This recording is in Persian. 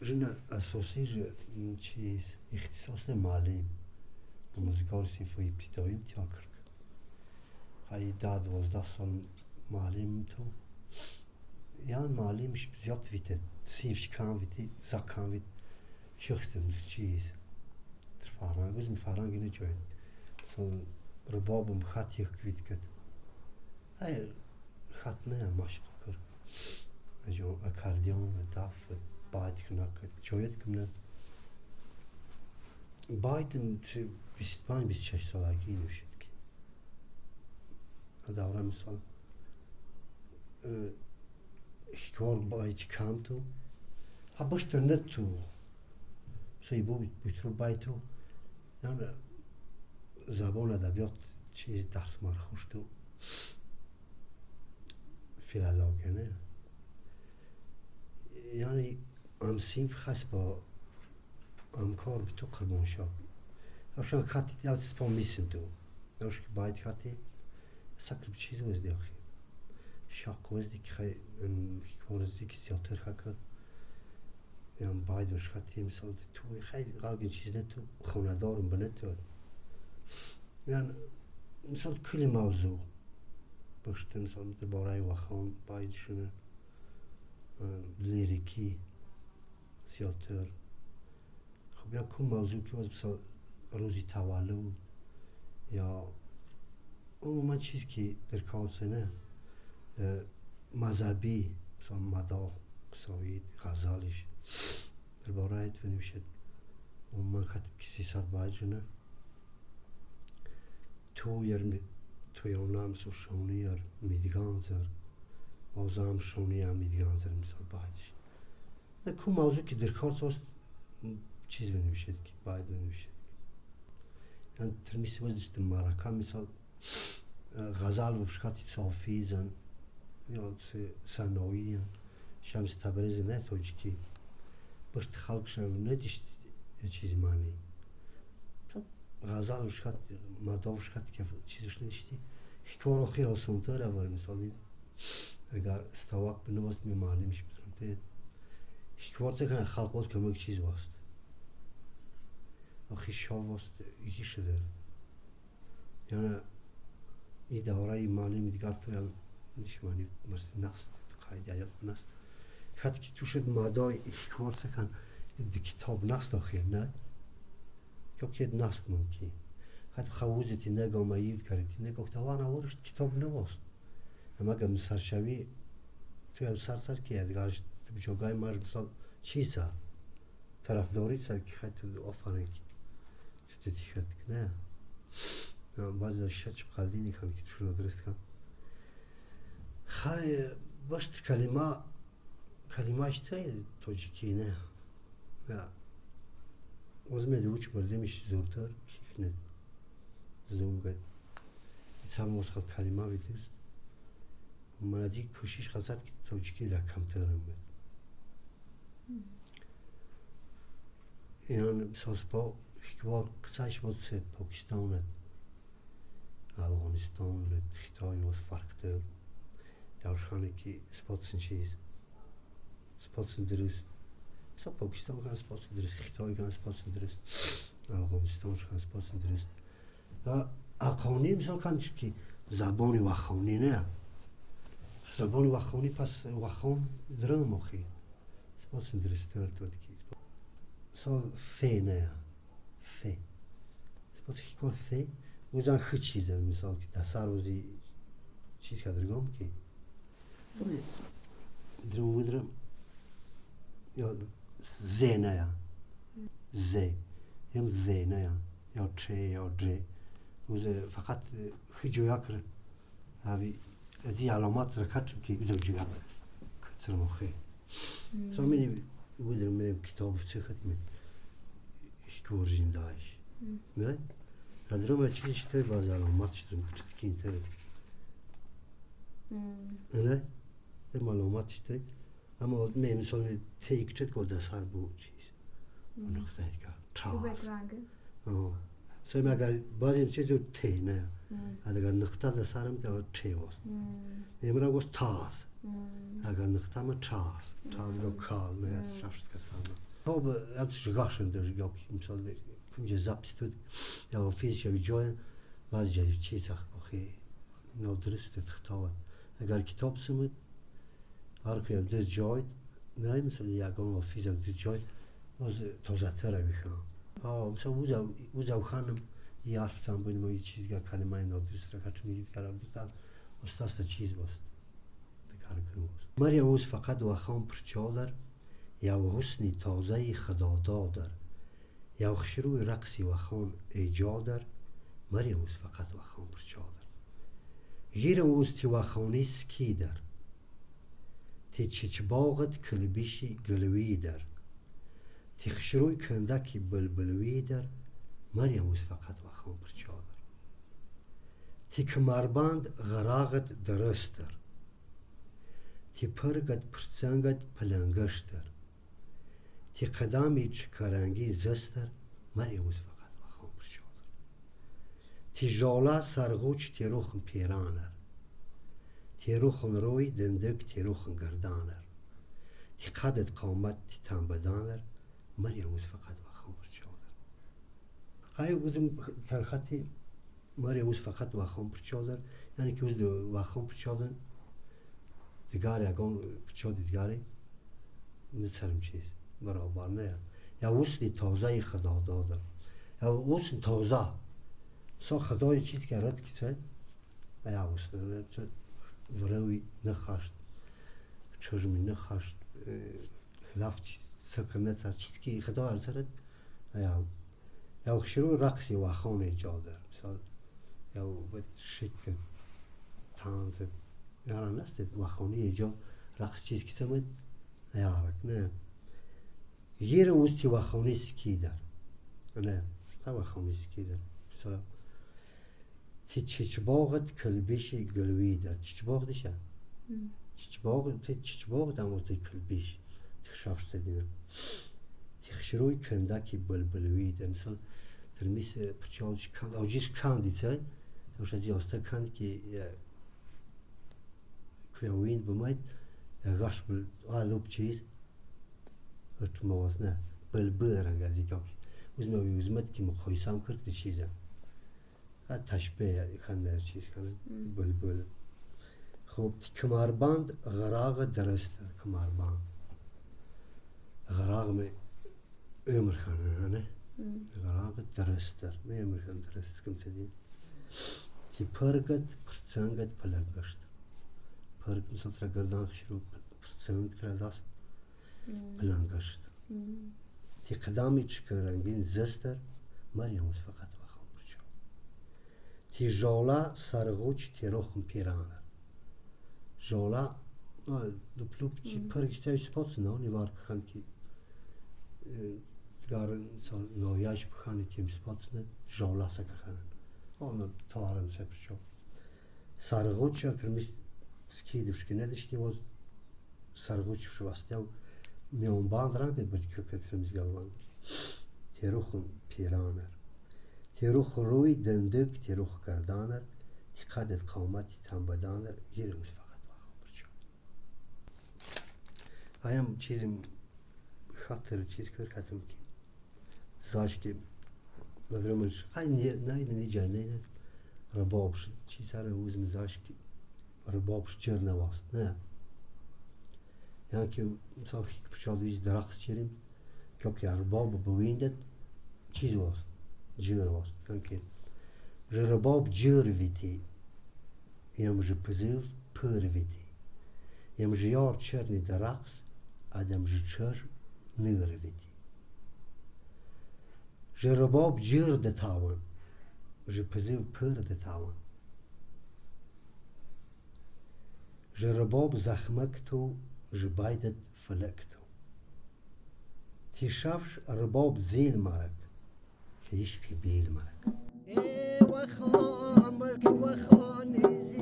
جن اساسی چیز اختصاص معلم موزیکار صنفی ابتدایی امتحان کرد. هایی 10-12 سال معلم تو. یعنی معلمش زیاد ویته صنفش کم ویتی زا کم ویت شخصم چیز در فرهنگ از فرهنگ نجاید. مثلا ربابم خط یک ویت کرد. های خط نه ماشق کرد. جو اکاردیون داف باید کنار کرد. جوید کمن. بایدم 25-26 سالگی نوشید که. دوران مثال هیچوار باید کم تو. ها باشه نه تو. سعی بود رو باید تو. یعنی زبان ادبیات چیز درس مرخوش تو. فیلالوگی نه. یعنی ام صنف خاص با ام کار به تو قربان شد. افشان خاطی دیات سپام میسن تو. نوش که باید خاطی سکر چیز وزدی آخی. شاق وزدی که خیلی وزدی که زیادتر خاکر. یعنی باید وش خاطی مثال توی خیلی غالبی چیز نه تو خونه دارم بنده تو. یعنی مثال کلی موضوع باشه مثال درباره وخان باید شونه لیریکی زیادتر. خب یا کم موضوع که واسه مثال روزی تولد یا عموما چیز که در کار سنه مذهبی مثلا مدا سوید غزالش درباره ایت ونوشد عموما کتب که 300 باجنه تو یارم سو شونی یار میدیگان زر آزام شونی هم میدیگان زر مثال باجش نه کم موضوع که در کار سوست چیز ونوشد که باید ونوشد یعنی ترمیسی وزدش در مراکا مثال غزال و بشکاتی صافی زن یا سنوی شمس تبریز نه توجی که باشت خلق شد ندیشت چیزی معنی غزال و بشکات مادا و بشکاتی که چیزش ندیشتی هیچوار آخیر آسانتر اولی مثالی اگر استواق بنواست می معلمش بترمته هیچوار تکنه خلق واست کمک چیز واست آخی شاو واست یکی شده یعنی این دوره معلم دیگر تو یا نشمانی مرسی نست قاعده آیات نست خاطر که تو شد مادای هیچوار تکن دی کتاب نست آخیر نه یا که نست ممکن خاطر خوازتی نگاه مایل کردی نگاه توان آورش کتاب نواست اما اگر سرشوی تو یا سر که دیگرش تو بچگاه مار مثال چی سر طرفداری سر که خاطر آفرین تو دیشت نه بعضی اشیاء چه قلدی نیکن که توشون درست کن خیلی باشت کلمه اشتای توجیکی نه وزمه دوچ مردمش زورتر شیخ نه زوم گد سام واسه کلمه بیدرست من دیگه کوشش خواست که توجیکی را کمترم بود یعنی مثلا با هیچوار قصهش بود سه پاکستانه افغانستان و خیتای و فرق دار یاوشخانه که سپاتسن چیز سپاتسن درست مثلا پاکستان کن سپاتسن درست خیتای کن سپاتسن درست افغانستان کن سپاتسن درست و اقانی مثلا کنش که زبانی وخانی نه زبانی وخانی پس وخان درم آخی سپاتسن درست دارد بود که مثلا ثه نه ثه سپاتس هیچوار ثه وزن خیلی چیزه مثال که دستار وزی چیز که درگام کی درم یا زنه یا یم زنه یا چه یا جه وزه فقط خیلی جویا کرد همی از این علامات را کردم که بیدو جویا کتر مخی سو منی بودم منیم کتاب چه خدمت هیچوار جیندایش نه درم چیزی شده باز علامات شدم کچت کین تر نه درم علامات شده اما من مثلا تیک چت گوده سر بود چیز نقطه دیگر چاس سوی مگر بعضی چیزی تی نه اگر نقطه ده سرم ده چی واست امروز گوش تاس اگر نختم چاز گو کال نه شفت کسانه خب ابتش گاشن در یکی مثال کنج زبستود یا فیزیک جوین بعضی جای چیزا آخه نادرست تختاوت اگر کتاب سمت هر که در جای نه مثل یکان فیزیک در جای باز تازه تره بخوام مثلا وزاو خانم یارف سام باید ما یه چیزی که کلمه نادرست را کارت میگید کارم بیشتر استاد چیز باست دکار کنیم مریم اوز فقط و خام پرچادر یا حسنی تازه خدادادر یا خشروی رقصی و خان ایجادر مریم اوز فقط و خام پرچادر گیرم اوز تی و خانی سکی در تی چچباغت کلبیشی گلوی در تی خشروی کندکی بلبلوی در مریم اوز فقط و خام پرچادر تی کمربند غراغت درستر تی پرگت پرچنگت پلنگشتر تی قدامی چکرانگی زستر مریم اوز فقط و خام پرچادر تی جالا سرغوچ تی روخن پیرانر تی روخن روی دندک تی روخن گردانر تی قدت قامت تی تنبدانر مریم اوز فقط و خام پرچادر خواهی اوزم کرخطی مریم اوز فقط و خام پرچادر یعنی که اوز و خام پرچادر دیگاری اگان پرچاد دیگاری نتسرم چیز برابر نه یا وصلی تازه خدا دادر یا وصل تازه سا خدای چیز که رد کسید یا وصل وروی نخشت چرمی نخشت خلاف سکرنت سر چیز که خدا ارزرد یا خشرو رقصی و خانه جادر مثال یا بد شک تانزد یاران نستید و خانه ایجاد رقص چیز که سمید یارک نه یه روز تی و خانه سکی در نه و خانه سکی در مثلا تی چچباغت کلبیشی گلوی در چچباغ دیشه چچباغ دامو تی کلبیش تی شفت دینم تی خشروی کندکی بلبلوی در مثلا ترمیس پرچالش کند آجیش کندی چه توش از یاسته کند که کوین بماید غاش بل آلوب چیز ارتو موازنه بلبل رنگ از یکی وزمه وزمت که مخویسام کرد چیزه تشبیه خنده چیز کنه بلبل خب کمربند غراغ درسته کمربند غراغ می امر خانه نه غراغ درسته نه امر خانه درست کم چدین تی پرگت پرچنگت پلنگشت پرگ مثلا تر گردان خشرو پرچنگ تر دست پلنگشت تی قدامی چکرانگین زستر مریم اوز فقط و خام پرچاد تی جالا سرغوچ تی روخم پیرانر جالا دپلوب چی پرگش تایش سپاتس نانی وار بخند که گارن نویاش بخند که سپاتس نه جالا سکر خانن آن تارن سپر شد سرغوچ اکتر میست سکی دفشکی نداشتی باز سرغوچ شواسته و میان باند رنگ بود که کترمیز گلوان تیروخون پیرانر تیروخ روی دندک تیروخ گردانر تی قدت قامتی تنبدانر گیرمز فقط واقع برچون هایم چیزی خاطر چیز کردم که زاش که نظرمش خیلی نه جای نه ربابش چیز هر روز مزاش که ربابش چر نواست نه یعنی که مثلا خیلی پرچادویز درخت چریم که رباب بوینده چیز واست جر واست که رباب جر ویتی یم پزیو پر ویتی یم یار چرنی درخت آدم چر نگر ویتی رباب جر دتاون پزیو پر دتاون رباب زخمک تو جبایدت فلکتو تی شافش رباب زیل مرک که ایش بیل مرک ای وخامک وخانیزی